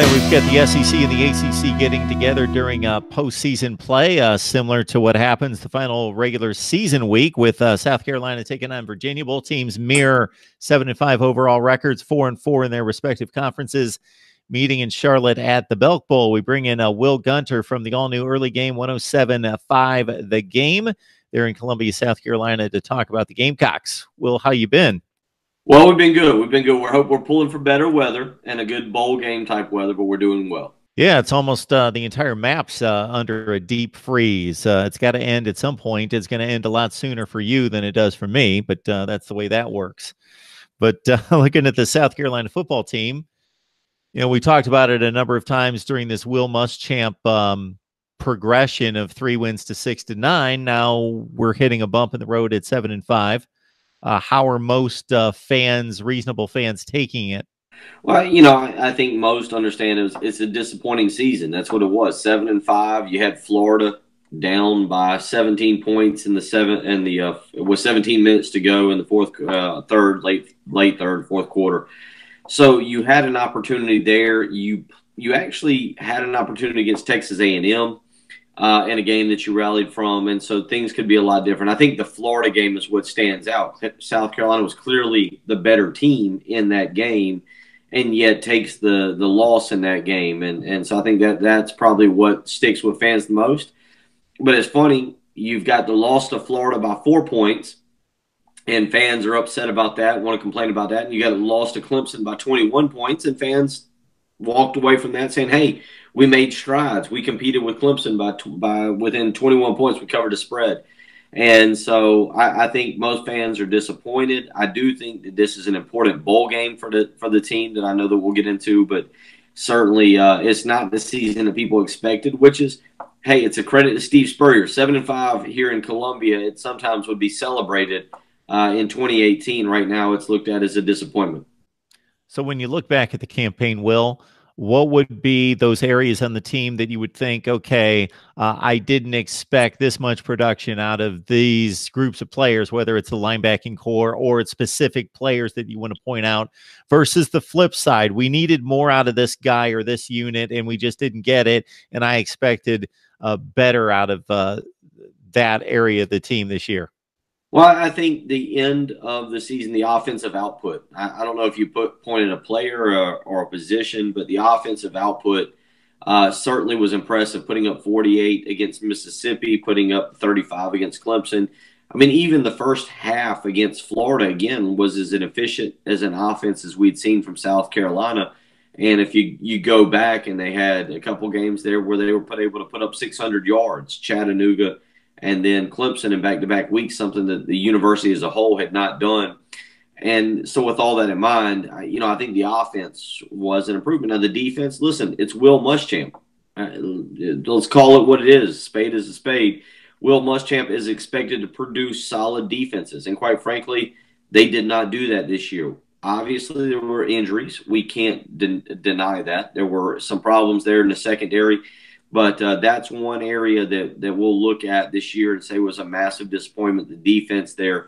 right, we've got the SEC and the ACC getting together during postseason play, similar to what happens the final regular season week with South Carolina taking on Virginia. Both teams mirror 7-5 overall records, 4-4 in their respective conferences. Meeting in Charlotte at the Belk Bowl. We bring in Will Gunter from the all-new early game 107.5 The Game. They're in Columbia, South Carolina to talk about the Gamecocks. Will, how you been? Well, we've been good. We've been good. We're pulling for better weather and a good bowl game type weather, but we're doing well. Yeah, it's almost the entire map's under a deep freeze. It's got to end at some point. It's going to end a lot sooner for you than it does for me, but that's the way that works. But looking at the South Carolina football team, you know, we talked about it a number of times during this Will Muschamp progression of 3 wins to 6-9. Now we're hitting a bump in the road at 7-5. How are most reasonable fans taking it? Well, I think most understand it's a disappointing season. That's what it was. 7-5. You had Florida down by 17 points in the with 17 minutes to go in the late third, fourth quarter. So you had an opportunity there. You actually had an opportunity against Texas A&M. In a game that you rallied from, and so things could be a lot different. I think the Florida game is what stands out. South Carolina was clearly the better team in that game, and yet takes the loss in that game, and so I think that's probably what sticks with fans the most. But it's funny, you've got the loss to Florida by 4 points, and fans are upset about that, want to complain about that, and you got a loss to Clemson by 21 points, and fans walked away from that saying, hey, we made strides. We competed with Clemson by within 21 points. We covered the spread. And so I think most fans are disappointed. I do think that this is an important bowl game for the team that I know that we'll get into, but certainly it's not the season that people expected, which is, hey, it's a credit to Steve Spurrier. 7-5 here in Columbia, it sometimes would be celebrated. In 2018, right now it's looked at as a disappointment. So when you look back at the campaign, Will, what would be those areas on the team that you would think, okay, I didn't expect this much production out of these groups of players, whether it's the linebacking core or it's specific players that you want to point out, versus the flip side? We needed more out of this guy or this unit, and we just didn't get it, and I expected better out of that area of the team this year. Well, I think the end of the season, the offensive output. I don't know if you pointed a player or a position, but the offensive output certainly was impressive, putting up 48 against Mississippi, putting up 35 against Clemson. I mean, even the first half against Florida, again, was as inefficient as an offense as we'd seen from South Carolina. And if you go back, and they had a couple games there where they were able to put up 600 yards, Chattanooga, and then Clemson in back-to-back weeks, something that the university as a whole had not done. And so with all that in mind, I think the offense was an improvement. Now, the defense, listen, it's Will Muschamp. Let's call it what it is. Spade is a spade. Will Muschamp is expected to produce solid defenses. And quite frankly, they did not do that this year. Obviously, there were injuries. We can't deny that. There were some problems there in the secondary. But that's one area that we'll look at this year and say was a massive disappointment. The defense there,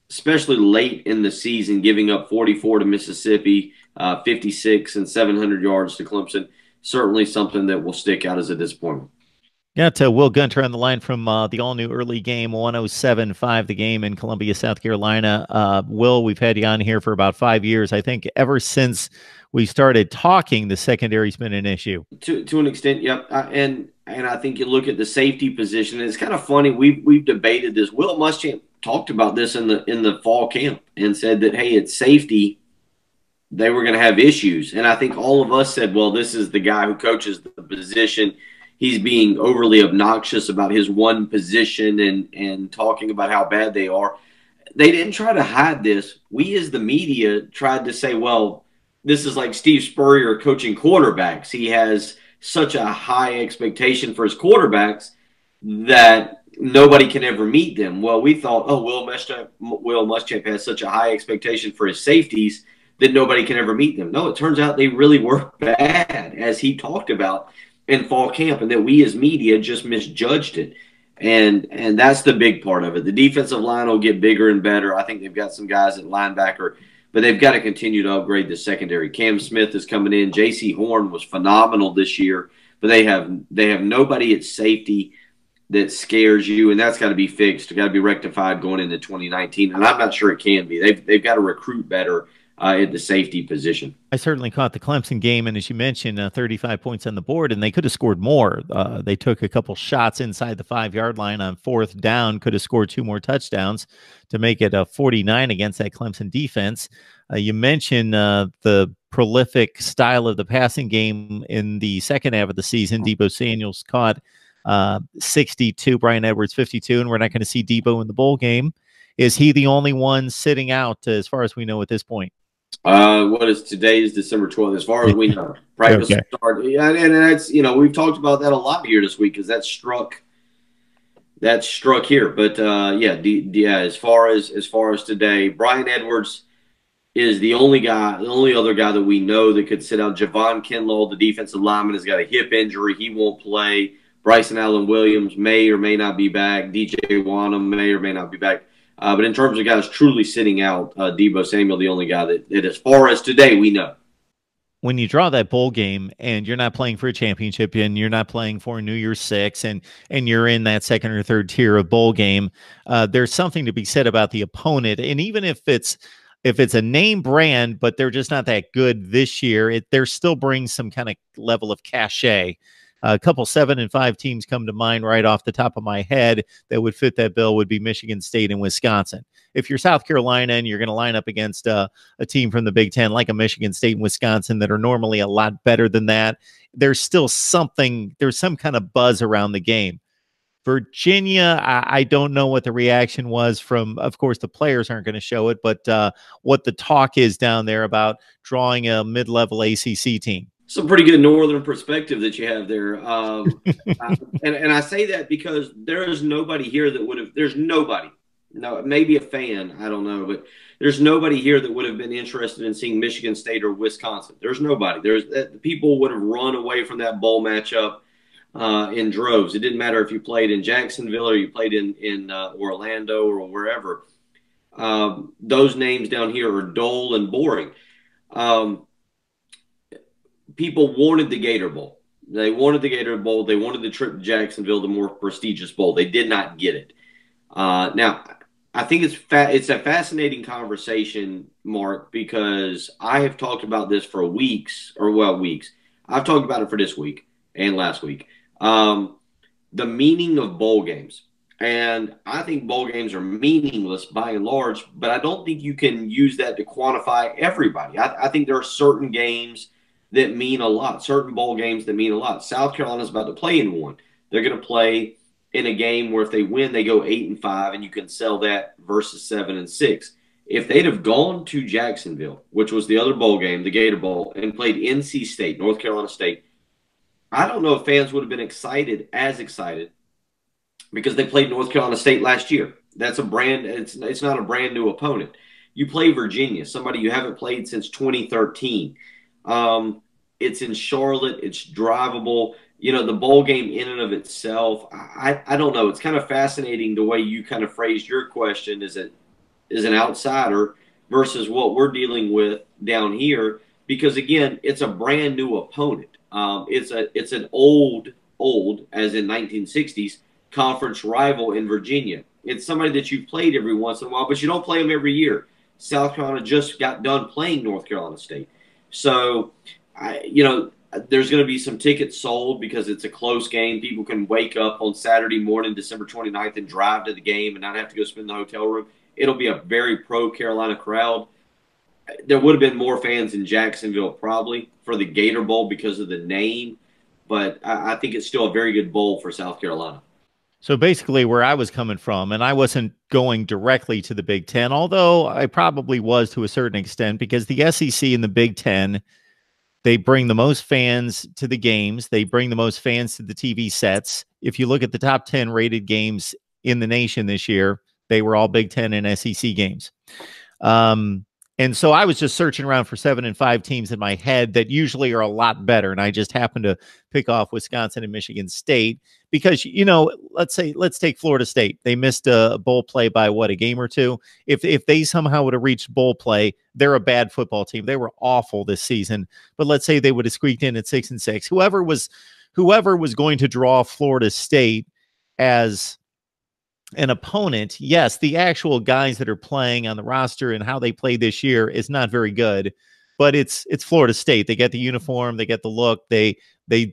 especially late in the season, giving up 44 to Mississippi, 56 and 700 yards to Clemson, certainly something that will stick out as a disappointment. Yeah, to Will Gunter on the line from the all-new early game 107.5 The Game in Columbia, South Carolina. Will, we've had you on here for about 5 years. I think ever since we started talking, the secondary's been an issue. To an extent, yep. And I think you look at the safety position, and it's kind of funny. We've debated this. Will Muschamp talked about this in the fall camp and said that, hey, it's safety. They were going to have issues. And I think all of us said, well, this is the guy who coaches the position. He's being overly obnoxious about his one position and talking about how bad they are. They didn't try to hide this. We as the media tried to say, well, this is like Steve Spurrier coaching quarterbacks. He has such a high expectation for his quarterbacks that nobody can ever meet them. Well, we thought, oh, Will Muschamp has such a high expectation for his safeties that nobody can ever meet them. No, it turns out they really were bad, as he talked about in fall camp, and that we as media just misjudged it. And that's the big part of it. The defensive line will get bigger and better. I think they've got some guys at linebacker but they've got to continue to upgrade the secondary. Cam Smith is coming in. J.C. Horn was phenomenal this year, but they have nobody at safety that scares you, and that's got to be fixed. It's got to be rectified going into 2019, and I'm not sure it can be. They've got to recruit better at the safety position. I certainly caught the Clemson game, and as you mentioned, 35 points on the board, and they could have scored more. They took a couple shots inside the 5-yard line on 4th down, could have scored 2 more touchdowns to make it 49 against that Clemson defense. You mentioned the prolific style of the passing game in the second half of the season. Deebo Samuels caught 62, Brian Edwards 52, and we're not going to see Deebo in the bowl game. Is he the only one sitting out as far as we know at this point? What is today is December 12th, as far as we know. Practice start. Yeah, and that's, we've talked about that a lot here this week because that struck here. But as far as today, Brian Edwards is the only other guy that we know that could sit out. Javon Kinlaw, the defensive lineman, has got a hip injury. He won't play. Bryson Allen Williams may or may not be back. DJ Wanham may or may not be back. But in terms of guys truly sitting out, Deebo Samuel, the only guy that as far as today, we know. When you draw that bowl game and you're not playing for a championship and you're not playing for New Year's Six and you're in that second or third tier of bowl game, there's something to be said about the opponent. And even if it's a name brand, but they're just not that good this year, there still brings some kind of level of cachet. A couple 7 and 5 teams come to mind right off the top of my head that would fit that bill would be Michigan State and Wisconsin. If you're South Carolina and you're going to line up against a team from the Big Ten like a Michigan State and Wisconsin that are normally a lot better than that, there's still something, there's some kind of buzz around the game. Virginia, I don't know what the reaction was from, of course, the players aren't going to show it, but what the talk is down there about drawing a mid-level ACC team. Some pretty good northern perspective that you have there. And I say that because there is nobody here that would have – there's nobody. No, maybe a fan, I don't know, but there's nobody here that would have been interested in seeing Michigan State or Wisconsin. There's nobody. People would have run away from that bowl matchup in droves. It didn't matter if you played in Jacksonville or you played in Orlando or wherever. Those names down here are dull and boring. People wanted the Gator Bowl. They wanted the Gator Bowl. They wanted the trip to Jacksonville, the more prestigious bowl. They did not get it. Now, I think it's a fascinating conversation, Mark, because I have talked about this for weeks. I've talked about it for this week and last week. The meaning of bowl games. And I think bowl games are meaningless by and large, but I don't think you can use that to quantify everybody. I think there are certain games that mean a lot, certain bowl games that mean a lot. South Carolina's about to play in one. They're going to play in a game where if they win, they go 8-5, and you can sell that versus 7-6. If they'd have gone to Jacksonville, which was the other bowl game, the Gator Bowl, and played NC State, North Carolina State, I don't know if fans would have been as excited, because they played North Carolina State last year. That's a brand. It's not a brand new opponent. You play Virginia, somebody you haven't played since 2013. It's in Charlotte. It's drivable. The bowl game in and of itself, I don't know. It's kind of fascinating the way you kind of phrased your question as an outsider versus what we're dealing with down here, because again, it's a brand new opponent. It's an old as in 1960s conference rival in Virginia. It's somebody that you've played every once in a while, but you don't play them every year. South Carolina just got done playing North Carolina State. So, there's going to be some tickets sold because it's a close game. People can wake up on Saturday morning, December 29th, and drive to the game and not have to go spend the hotel room. It'll be a very pro-Carolina crowd. There would have been more fans in Jacksonville probably for the Gator Bowl because of the name, but I think it's still a very good bowl for South Carolina. So basically where I was coming from, and I wasn't going directly to the Big Ten, although I probably was to a certain extent, because the SEC and the Big Ten, they bring the most fans to the games. They bring the most fans to the TV sets. If you look at the top 10 rated games in the nation this year, they were all Big Ten and SEC games. And so I was just searching around for 7-5 teams in my head that usually are a lot better. And I just happened to pick off Wisconsin and Michigan State because, let's take Florida State. They missed a bowl play by a game or two. If they somehow would have reached bowl play, they're a bad football team. They were awful this season. But let's say they would have squeaked in at 6-6. Whoever was going to draw Florida State as an opponent, yes, the actual guys that are playing on the roster and how they play this year is not very good, but it's Florida State. They get the uniform, they get the look, they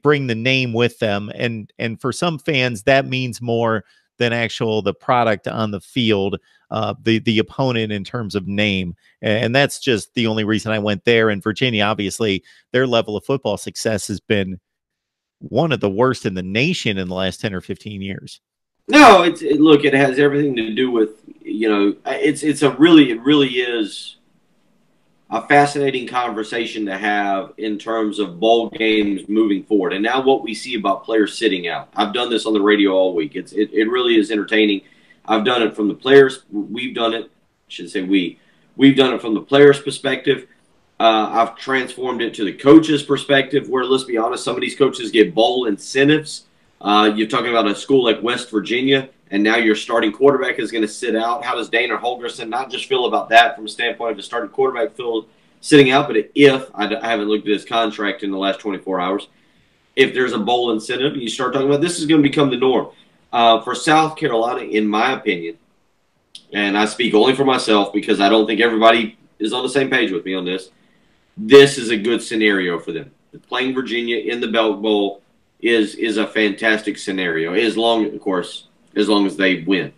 bring the name with them, and for some fans that means more than the product on the field, the opponent in terms of name, and that's just the only reason I went there. And Virginia, obviously, their level of football success has been one of the worst in the nation in the last 10 or 15 years. No, look, it has everything to do with, it really is a fascinating conversation to have in terms of bowl games moving forward. And now what we see about players sitting out. I've done this on the radio all week. It really is entertaining. I've done it from the players. We've done it. I should say we. We've done it from the players' perspective. I've transformed it to the coaches' perspective, where, let's be honest, some of these coaches get bowl incentives. You're talking about a school like West Virginia, and now your starting quarterback is going to sit out. How does Dana Holgorsen not just feel about that from a standpoint of the starting quarterback sitting out, but if I haven't looked at his contract in the last 24 hours, if there's a bowl incentive, you start talking about this is going to become the norm. For South Carolina, in my opinion, and I speak only for myself because I don't think everybody is on the same page with me on this, this is a good scenario for them. Playing Virginia in the Belk Bowl is a fantastic scenario, as long as they win.